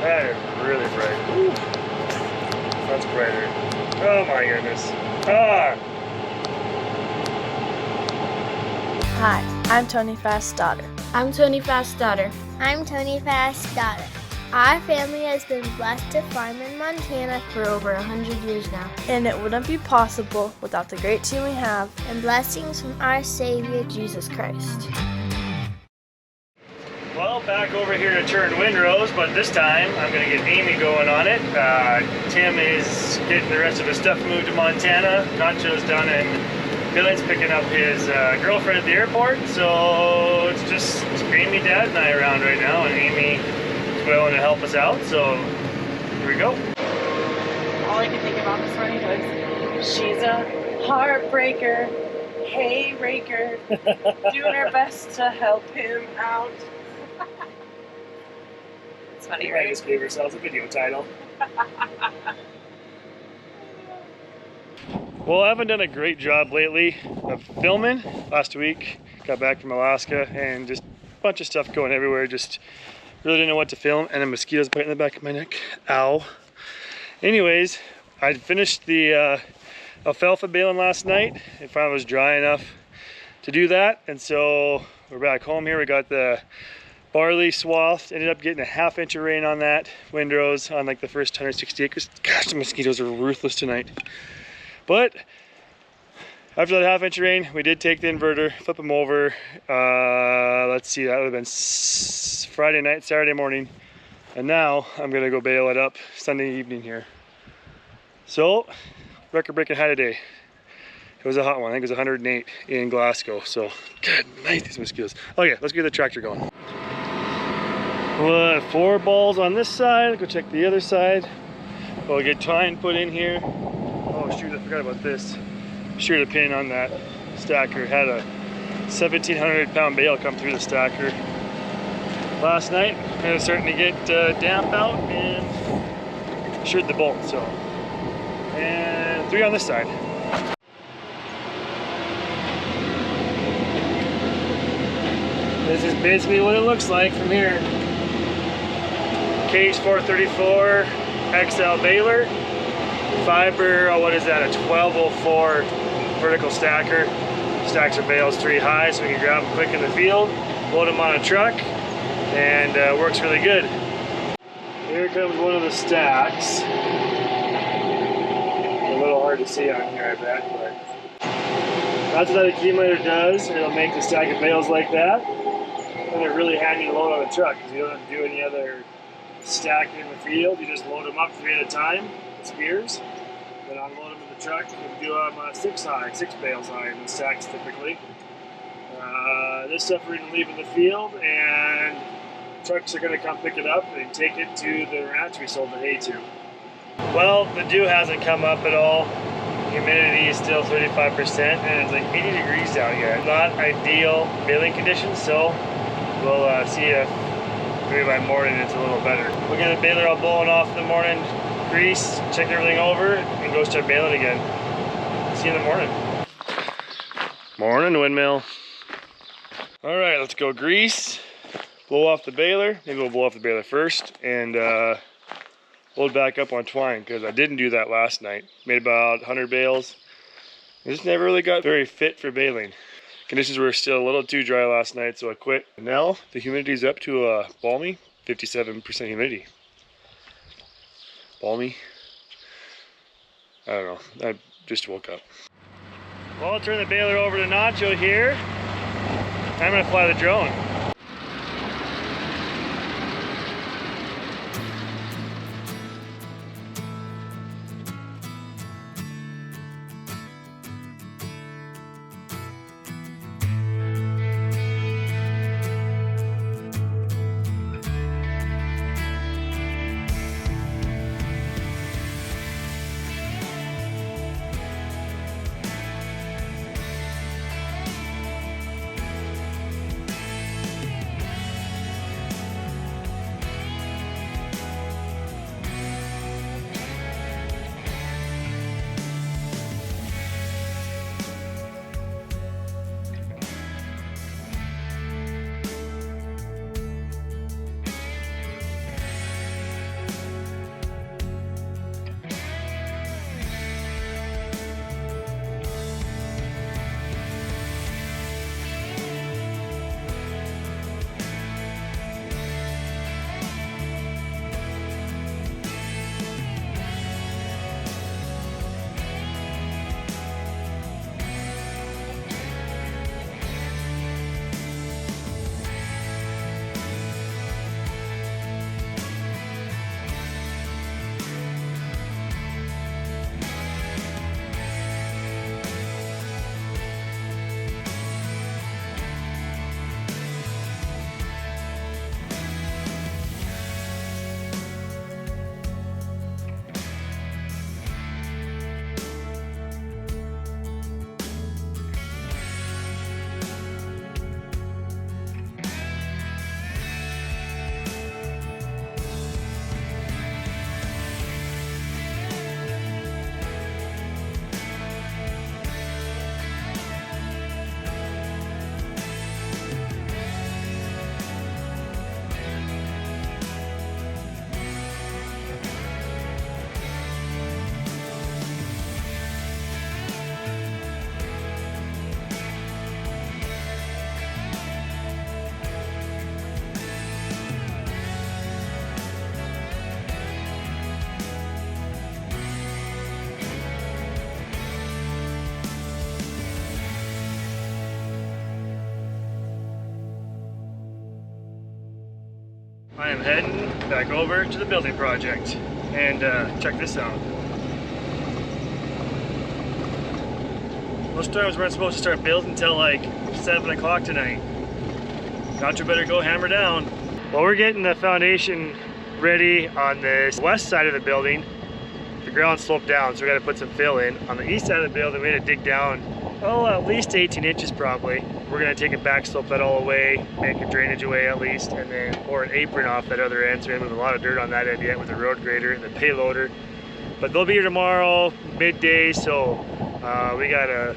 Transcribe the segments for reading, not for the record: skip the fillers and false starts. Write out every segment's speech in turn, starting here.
That is really bright. Ooh. That's brighter. Oh my goodness. Ah! Hi, I'm Tony Fast's daughter. I'm Tony Fast's daughter. I'm Tony Fast's daughter. Our family has been blessed to farm in Montana For over 100 years now. And it wouldn't be possible without the great team we have and blessings from our Savior, Jesus Christ. Well, back over here to turn windrows, but this time I'm going to get Amy going on it. Tim is getting the rest of his stuff moved to Montana. Nacho's done and Billy's picking up his girlfriend at the airport. So it's just Amy, Dad, and I around right now, and Amy is willing to help us out. So here we go. All I can think about this morning was, she's a heartbreaker, hey raker, doing her best to help him out. It's funny, right? I just gave ourselves a video title. Well, I haven't done a great job lately of filming. Last week, got back from Alaska and just a bunch of stuff going everywhere. Just really didn't know what to film, and a mosquito's biting the back of my neck. Ow. Anyways, I finished the alfalfa baling last night. It finally was dry enough to do that, and so we're back home here. We got the barley swathed, ended up getting a ½ inch of rain on that, windrows on like the first 160 acres. Gosh, the mosquitoes are ruthless tonight. But after that ½ inch of rain, we did take the inverter, flip them over. Let's see, that would have been Friday night, Saturday morning. And now I'm gonna go bale it up Sunday evening here. So, record-breaking high today. It was a hot one. I think it was 108 in Glasgow. So, good night, these mosquitoes. Okay, let's get the tractor going. We'll have 4 balls on this side. Go check the other side. We'll get twine put in here. Oh shoot, I forgot about this. Sheared a pin on that stacker. Had a 1,700 pound bale come through the stacker last night. And it's starting to get damp out, and sheared the bolt. So, and 3 on this side. This is basically what it looks like from here. Case 434 XL baler. Phiber, oh, what is that? A 1204 vertical stacker. Stacks our bales 3 high so we can grab them quick in the field, load them on a truck, and works really good. Here comes one of the stacks. A little hard to see on here, I bet, but that's what that accumulator does. It'll make the stack of bales like that. And they're really handy to load on a truck because you don't have to do any other stacking in the field. You just load them up 3 at a time, spears, then unload them in the truck. You can do them 6 high, 6 bales high in the stacks typically. This stuff we're going to leave in the field, and trucks are going to come pick it up and take it to the ranch we sold the hay to. Well, the dew hasn't come up at all. Humidity is still 35%, and it's like 80 degrees out yet. Not ideal baling conditions, so we'll see if maybe by morning it's a little better. We'll get the baler all blowing off in the morning, grease, check everything over, and go start baling again. See you in the morning. Morning, windmill. All right, let's go grease, blow off the baler. Maybe we'll blow off the baler first, and load back up on twine, because I didn't do that last night. Made about 100 bales. I just never really got very fit for baling. Conditions were still a little too dry last night, so I quit. Now the humidity's up to a balmy 57% humidity. Balmy? I don't know. I just woke up. Well, I'll turn the baler over to Nacho here. I'm gonna fly the drone. I am heading back over to the building project, and check this out. Those storms weren't supposed to start building until like 7 o'clock tonight. Got you better go hammer down. Well, we're getting the foundation ready on this west side of the building. The ground sloped down, so we got to put some fill in. On the east side of the building, we had to dig down, oh, at least 18 inches probably. We're going to take a back slope that all away, make a drainage away at least, and then pour an apron off that other end. So we're going to move a lot of dirt on that end yet with the road grader and the payloader. But they'll be here tomorrow, midday, so we got to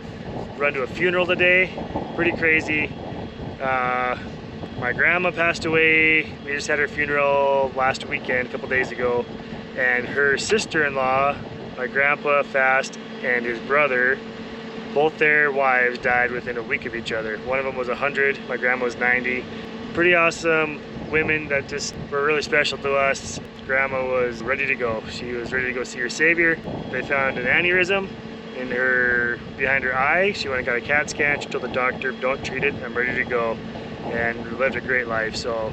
run to a funeral today. Pretty crazy. My grandma passed away. We just had her funeral last weekend, a couple days ago. And her sister-in-law, my grandpa Fast, and his brother, both their wives died within a week of each other. One of them was 100, my grandma was 90. Pretty awesome women that just were really special to us. Grandma was ready to go. She was ready to go see her savior. They found an aneurysm in her, behind her eye. She went and got a CAT scan. She told the doctor, don't treat it, I'm ready to go. And lived a great life. So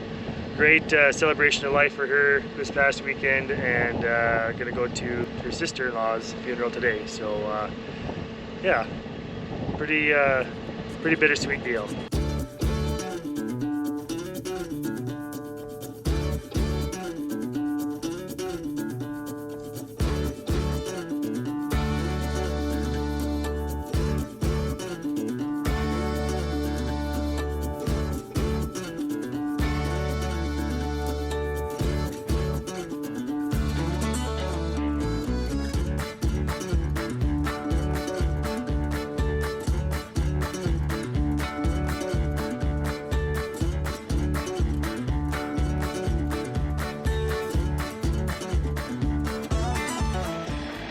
great celebration of life for her this past weekend, and gonna go to her sister-in-law's funeral today. So yeah, pretty bittersweet deal.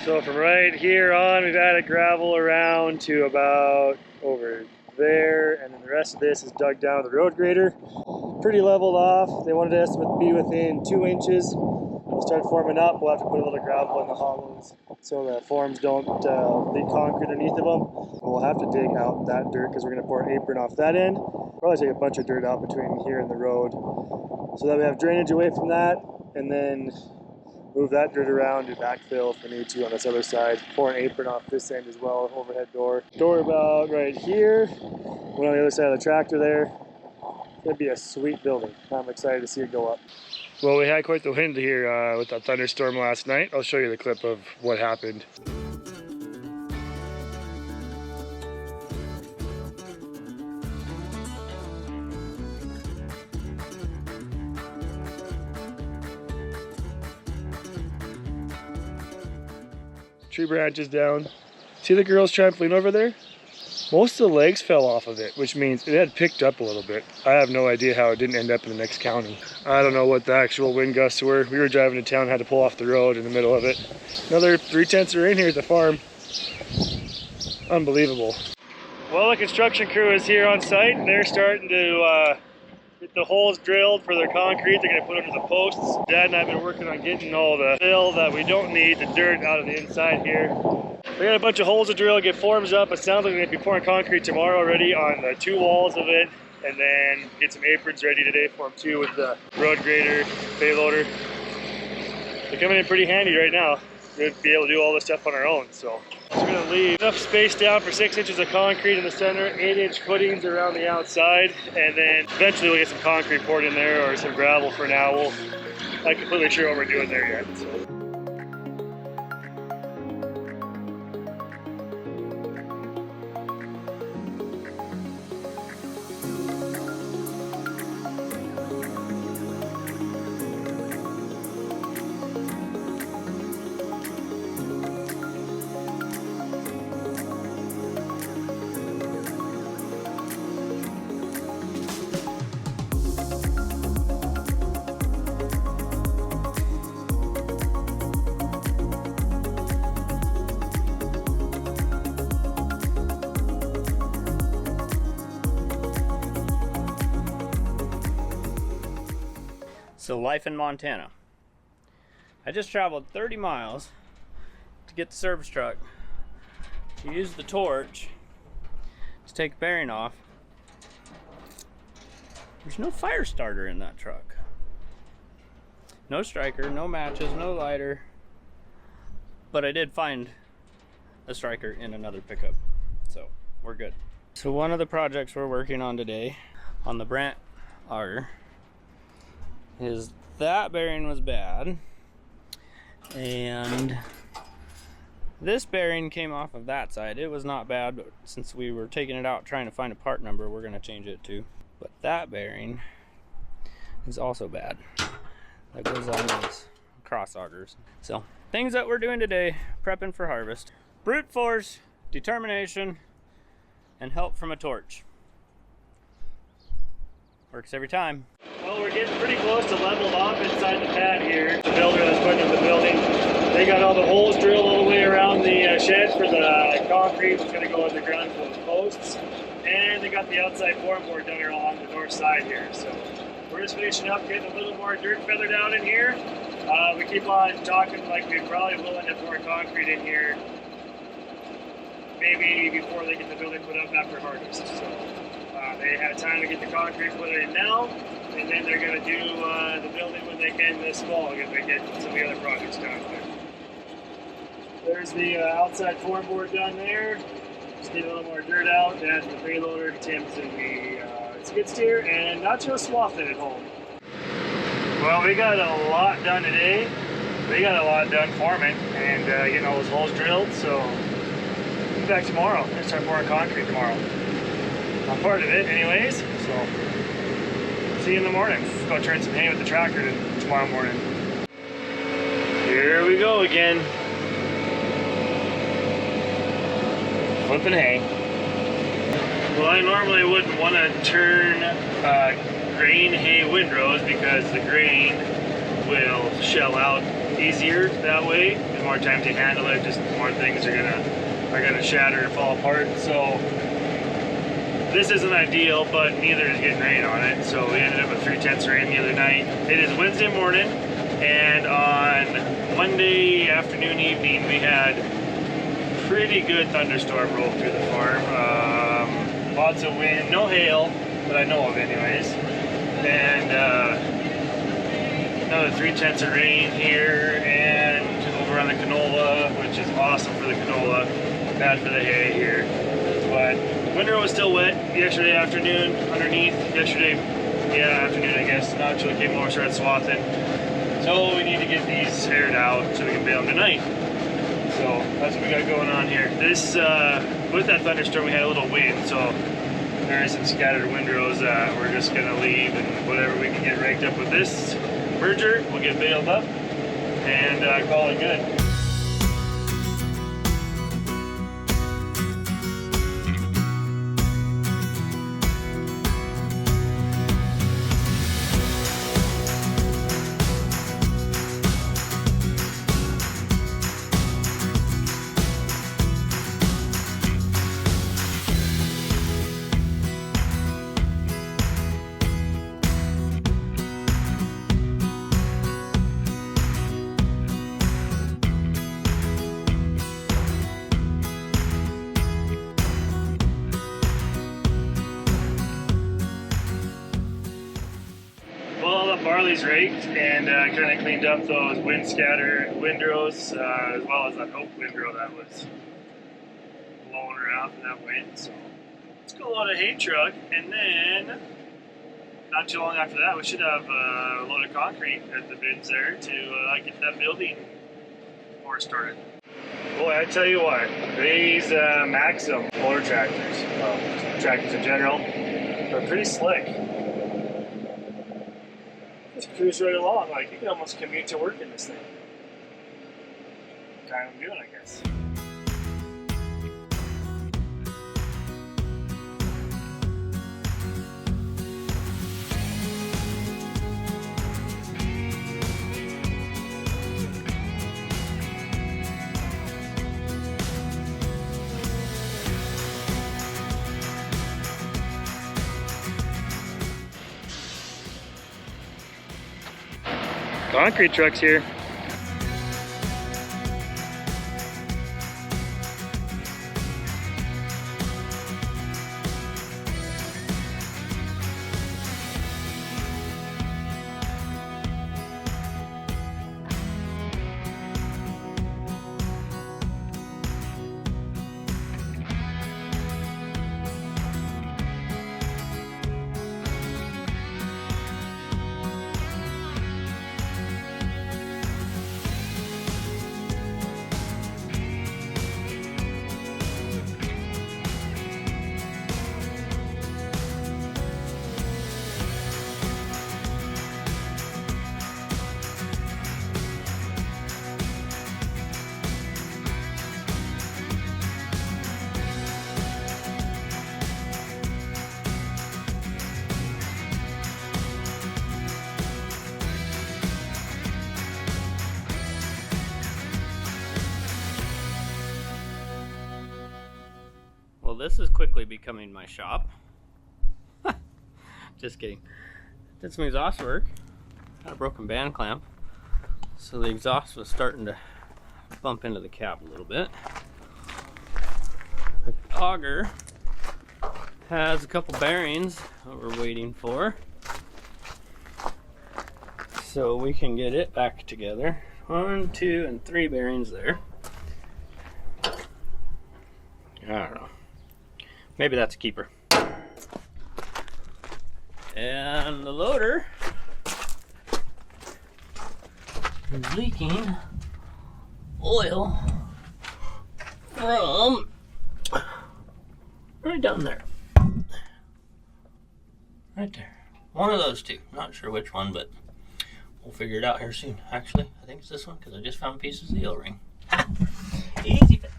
So from right here on, we've added gravel around to about over there, and then the rest of this is dug down with the road grader. Pretty leveled off. They wanted us to be within 2 inches. We'll start forming up. We'll have to put a little gravel in the hollows so the forms don't leak concrete underneath of them. We'll have to dig out that dirt because we're going to pour an apron off that end. Probably take a bunch of dirt out between here and the road so that we have drainage away from that, and then move that dirt around, do backfill if we need to on this other side. Pour an apron off this end as well, overhead door. Door about right here. One on the other side of the tractor there. It's gonna be a sweet building. I'm excited to see it go up. Well, we had quite the wind here with that thunderstorm last night. I'll show you the clip of what happened. Tree branches down. See the girls' trampoline over there? Most of the legs fell off of it, which means it had picked up a little bit. I have no idea how it didn't end up in the next county. I don't know what the actual wind gusts were. We were driving to town, had to pull off the road in the middle of it. Another 3 tenths are in here at the farm. Unbelievable. Well, the construction crew is here on site. They're starting to get the holes drilled for their concrete. They're going to put under the posts. Dad and I have been working on getting all the fill that we don't need, the dirt out of the inside here. We got a bunch of holes to drill, get forms up. It sounds like we're going to be pouring concrete tomorrow already on the 2 walls of it, and then get some aprons ready today for them too with the road grader, payloader. They're coming in pretty handy right now. We're going to be able to do all this stuff on our own. So we're going to leave enough space down for 6 inches of concrete in the center, 8-inch footings around the outside, and then eventually we'll get some concrete poured in there or some gravel for now. I'm not completely sure what we're doing there yet. So. So life in Montana. I just traveled 30 miles to get the service truck to use the torch to take a bearing off. There's no fire starter in that truck. No striker, no matches, no lighter. But I did find a striker in another pickup, so we're good. So one of the projects we're working on today on the Brant R is that bearing was bad, and this bearing came off of that side. It was not bad, but since we were taking it out trying to find a part number, we're going to change it too. But that bearing is also bad. That goes on those cross augers. So things that we're doing today, prepping for harvest: brute force, determination, and help from a torch. Works every time. Well, we're getting pretty close to leveled off inside the pad here. The builder that's putting up the building, they got all the holes drilled all the way around the shed for the concrete that's going to go underground for the posts. And they got the outside floorboard done along the north side here. So we're just finishing up, getting a little more dirt feathered out in here. We keep on talking like we probably will end up pouring concrete in here maybe before they get the building put up after harvest. So they have time to get the concrete put in now, and then they're going to do the building when they can this fall, if they get some of the other projects done. There's the outside floorboard done there. Just need a little more dirt out, add the payloader, Tim's in the skid steer, and Nacho swathing at home. Well, we got a lot done today. We got a lot done forming and getting all those holes drilled, so we'll be back tomorrow. We're going to start pouring concrete tomorrow. I'm part of it anyways, so see you in the morning. Go turn some hay with the tractor tomorrow morning. Here we go again. Flipping hay. Well, I normally wouldn't want to turn grain hay windrows because the grain will shell out easier that way. The more time to handle it, just more things are gonna shatter and fall apart. So this isn't ideal, but neither is getting rain on it. So we ended up with 3/10 rain the other night. It is Wednesday morning, and on Monday afternoon, evening, we had pretty good thunderstorm roll through the farm. Lots of wind, no hail that I know of anyways. And another 3/10 of rain here and over on the canola, which is awesome for the canola, bad for the hay here. But winter was still wet yesterday afternoon underneath. Afternoon, I guess. Nacho came over, started swathing. So we need to get these aired out so we can bale them tonight. So that's what we got going on here. This, with that thunderstorm, we had a little wind, so there is some scattered windrows that we're just gonna leave, and whatever we can get raked up with this merger, we'll get baled up and call it good. Barley's raked and kind of cleaned up those wind scatter windrows as well as that oak windrow that was blowing around in that wind. So let's go load a hay truck, and then not too long after that we should have a load of concrete at the bins there to get that building more started. Boy, I tell you what, these Maxim motor tractors, tractors in general, are pretty slick. Just cruise right along, like you can almost commute to work in this thing. Kind of doing, I guess. Concrete trucks here. Well, this is quickly becoming my shop. Just kidding. Did some exhaust work. Got a broken band clamp. So the exhaust was starting to bump into the cab a little bit. The auger has a couple bearings that we're waiting for, so we can get it back together. 1, 2, and 3 bearings there. I don't know. Maybe that's a keeper. And the loader is leaking oil from right down there. Right there. One of those two. Not sure which one, but we'll figure it out here soon. Actually, I think it's this one because I just found pieces of the O-ring. Easy fix.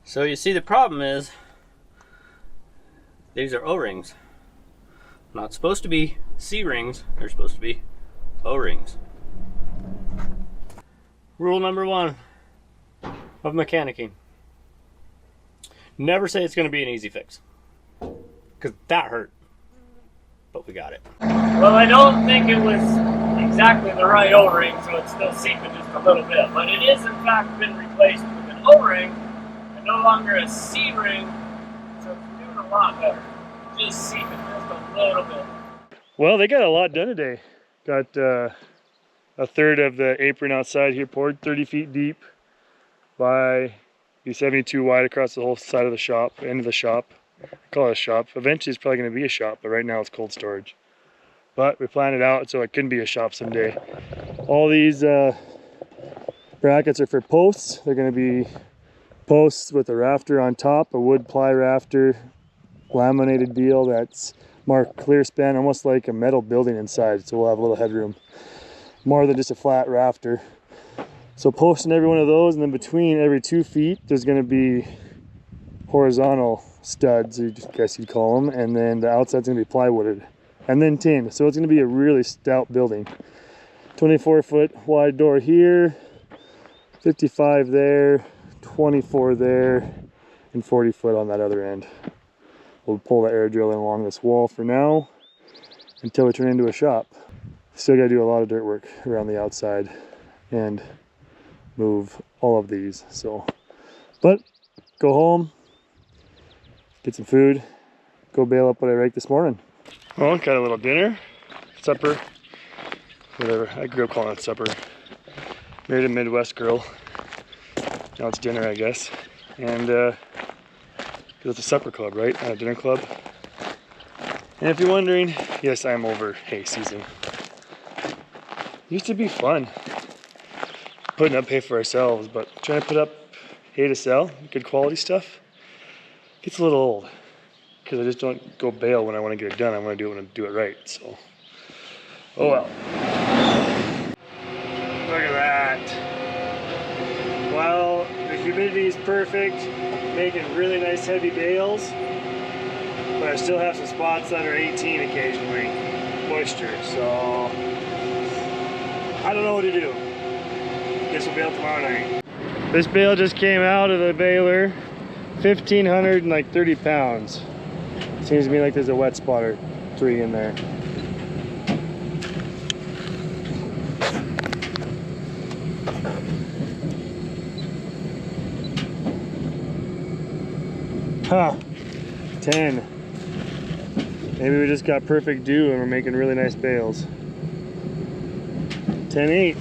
So you see, the problem is these are O-rings. Not supposed to be C-rings. They're supposed to be O-rings. Rule number 1 of mechanicking. Never say it's going to be an easy fix. Because that hurt. But we got it. Well, I don't think it was exactly the right O-ring, so it's still seeping just a little bit. But it is, in fact, been replaced with an O-ring and no longer a C-ring, so it's doing a lot better. Just seeping just a little bit. Well, they got a lot done today. Got a third of the apron outside here poured, 30 feet deep by 72 wide across the whole side of the shop, end of the shop. I call it a shop. Eventually it's probably going to be a shop, but right now it's cold storage. But we planned it out so it can be a shop someday. All these brackets are for posts. They're going to be posts with a rafter on top, a wood ply rafter, laminated deal that's more clear span, almost like a metal building inside, so we'll have a little headroom. More than just a flat rafter. So posting every one of those, and then between every 2 feet there's going to be horizontal studs, I guess you'd call them, and then the outside's going to be plywooded and then tin. So it's going to be a really stout building. 24-foot wide door here, 55 there, 24 there, and 40 foot on that other end. We'll pull the air drill in along this wall for now until we turn into a shop. Still got to do a lot of dirt work around the outside and move all of these. So, but go home, get some food, go bale up what I raked this morning. Well, got a little dinner, supper, whatever. I grew up calling it supper. Married a Midwest girl. Now it's dinner, I guess. And because it's a supper club, right? Not a dinner club. And if you're wondering, yes, I'm over hay season. Used to be fun putting up hay for ourselves, but trying to put up hay to sell, good quality stuff, gets a little old. Because I just don't go bale when I want to get it done. I want to do it when I do it right. So, oh well. Look at that. Well, the humidity is perfect, making really nice heavy bales, but I still have some spots that are 18 occasionally, moisture. So I don't know what to do. Guess we'll bail tomorrow night. This bale just came out of the baler, 1,530 pounds. Seems to me like there's a wet spot or 3 in there. Huh, 10. Maybe we just got perfect dew and we're making really nice bales. 10-8.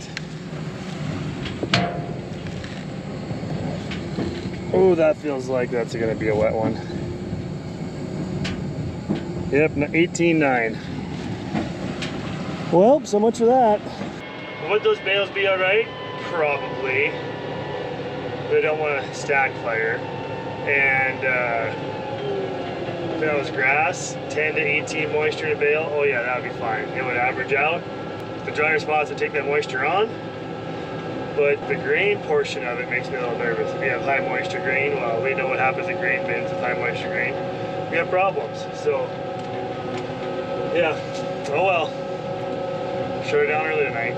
Oh, that feels like that's gonna be a wet one. Yep, 18-9. Well, so much for that. Would those bales be alright? Probably. But I don't want to stack fire. And if that was grass, 10 to 18 moisture in a bale, oh yeah, that would be fine. It would average out. The drier spots would take that moisture on. But the grain portion of it makes me a little nervous. If you have high moisture grain, well, we know what happens in grain bins with high moisture grain. We have problems. So, yeah, oh well. Shut it down early tonight.